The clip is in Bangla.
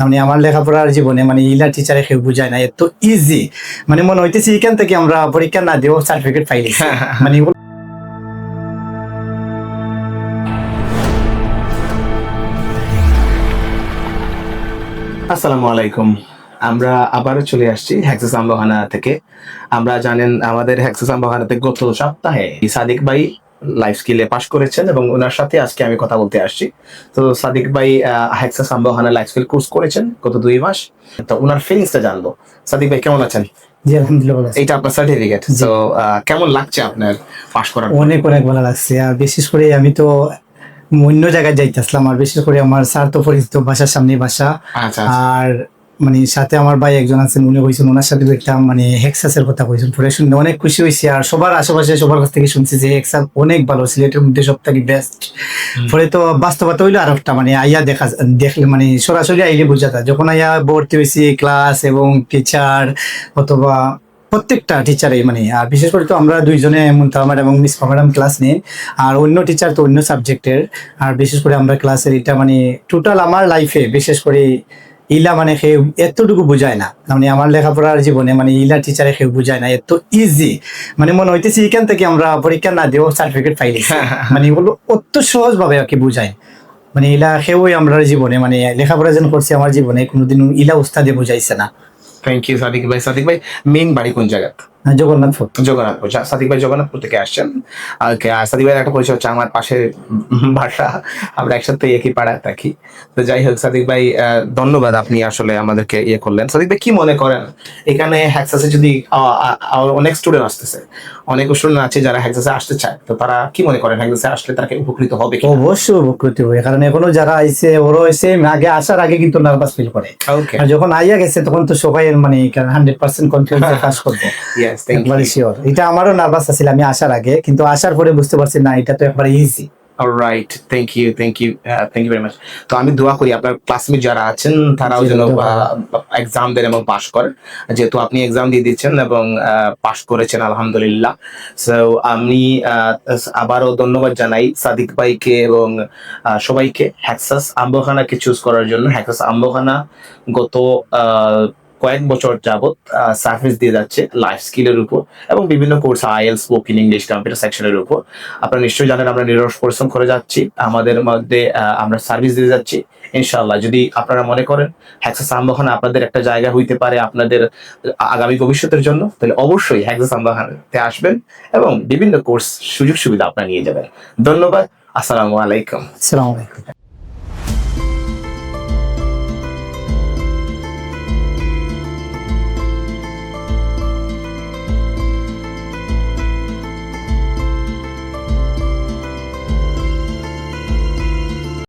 মানে আমার লেখাপড়ার জীবনে মানে ইলা টিচারে কেউ বুঝায় না এত ইজি, মানে মনে হইতেছে এখান থেকে আমরা পরীক্ষা না দিয়েও সার্টিফিকেট পাইছি মানে আসসালামু আলাইকুম। আমরা আবারও চলে আসছি হ্যাক্সেস আমবাহানা থেকে। আমরা জানেন আমাদের হ্যাক্সেস আমবাহানাতে গত সপ্তাহে সাদিক ভাই লাইফ স্কিলে পাশ করেছেন এবং ওনার সাথে আজকে আমি কথা বলতে আসছি। তো সাদিক ভাই হ্যাক্সেস আমবাহানা লাইফ স্কিল কোর্স করেছেন গত 2 মাস। তো ওনার ফিলিংসটা জানবো। সাদিক ভাই কেমন আছেন? জি আলহামদুলিল্লাহ ভালো আছি। এইটা আপনার সার্টিফিকেট। তো কেমন লাগছে আপনার পাশ করার পর? অনেক অনেক ভালো লাগছে। আর বিশেষ করে আমি তো অন্য জায়গায় যাইতেছিলাম, আর বিশেষ করে আমার স্যার তো পরিচিত, বাসার সামনে বাসা। আচ্ছা। আর মানে সাথে আমার ভাই একজন আছেন, উনি কইছেন ওনার সাথে দেখলাম মানে হেক্সাসের কথা কইছেন, পরে শুনে অনেক খুশি হয়েছি। আর সবার আশেপাশে সবার কাছ থেকে শুনছি যে হেক্সাস অনেক ভালো, সিলেটের মধ্যে সব থেকে বেস্ট। পরে তো বাস্তবতা হইলো আর একটা, মানে আইয়া দেখলে মানে সরাসরি আইলে বোঝা যায়। যখন আইয়া ভর্তি হয়েছি ক্লাস এবং টিচার অথবা প্রত্যেকটা টিচারে মানে, আর বিশেষ করে তো আমরা দুইজনে মুনতাহা ম্যাডাম এবং মিস ম্যাডাম ক্লাস নিই, আর অন্য টিচার তো অন্য সাবজেক্টের। আর বিশেষ করে আমরা ক্লাসের এটা মানে টোটাল আমার লাইফে বিশেষ করে ইলা মানে কেউ এতটুকু বুঝায় না, মানে আমার লেখাপড়ার জীবনে মানে ইলা টিচারে কেউ বুঝায় না এত ইজি, মানে মনে হইতেছে এখান থেকে আমরা পরীক্ষা না দিয়েও সার্টিফিকেট পাইছি মানে এগুলো অত সহজ ভাবে আর কি বুঝায়। মানে ইলা কেউই আমরা জীবনে মানে লেখাপড়া যেন করছি আমার জীবনে কোনোদিন ইলা উস্তাদে বুঝাইছে না। থ্যাংক ইউ সাদিক ভাই। সাদিক ভাই মেইন বাড়ি কোন জায়গা? জগন্নাথপুর। জগন্নাথপুর। সাদিক ভাই জগন্নাথপুর থেকে আসছেন। ওকে। আর সাদিক ভাইয়ের একটা পরিচয় হচ্ছে আমার পাশে বাসা, আমরা একসাথে একই পাড়ায় থাকি। তো যাই হোক সাদিক ভাই, ধন্যবাদ আপনি আসলে আমাদেরকে করলেন। সাদিক ভাই কি মনে করেন এখানে হ্যাক্সাসে যদি অনেক স্টুডেন্ট আসতেছে, অনেক স্টুডেন্ট আছে যারা হ্যাক্সাসে আসতে চায়, তো তারা কি মনে করেন হ্যাক্সাসে আসলে তারা উপকৃত হবে কি? অবশ্যই উপকৃত হবে, কারণ এখনো যারা আইছে ওরা হয়েছে আগে আসার আগে কিন্তু নার্ভাস ফিল করে, ওকে। আর যখন আইয়া গেছে তখন তো সবাই মানে 100% কনফিডেন্সে কাজ করবো। Yes, thank you. একবারে শিওর। এটা আমারও নার্ভাস আছিল আমি আসার আগে, কিন্তু আসার পরে বুঝতে পারছি না এটা তো একবারে easy. Alright, thank you, thank you, thank you very much. তো আমি দোয়া করি আপনার ক্লাসমেট যারা আছেন তারাও যেন এক্সাম দেন এবং পাশ করেন, যেহেতু আপনি এক্সাম দিয়ে দিচ্ছেন এবং পাশ করেছেন আলহামদুলিল্লাহ। সো আমি আবারও ধন্যবাদ জানাই সাদিক ভাইকে এবং সবাইকে হ্যাক্সাস আমবাখানাকে চুজ করার জন্য। হ্যাক্সাস আমবাখানা গত কয়েক বছর যাবত সার্ভিস দিয়ে যাচ্ছে লাইফ স্কিলের উপর এবং বিভিন্ন course IELTS, spoken English, computer সেকশনের উপর। আপনারা নিশ্চয়ই জানেন আমরা নিরস পরিশ্রম করে যাচ্ছি, আমাদের মধ্যে আমরা সার্ভিস দিয়ে যাচ্ছি। ইনশাআল্লাহ যদি আপনারা মনে করেন হ্যাক্সাস আমবাখানা আপনাদের একটা জায়গা হইতে পারে আপনাদের আগামী ভবিষ্যতের জন্য, তাহলে অবশ্যই হ্যাক্সাস আমবাখানাতে আসবেন এবং বিভিন্ন কোর্স সুযোগ সুবিধা আপনারা নিয়ে যাবেন। ধন্যবাদ। আসসালামু আলাইকুম। আসসালামু আলাইকুম।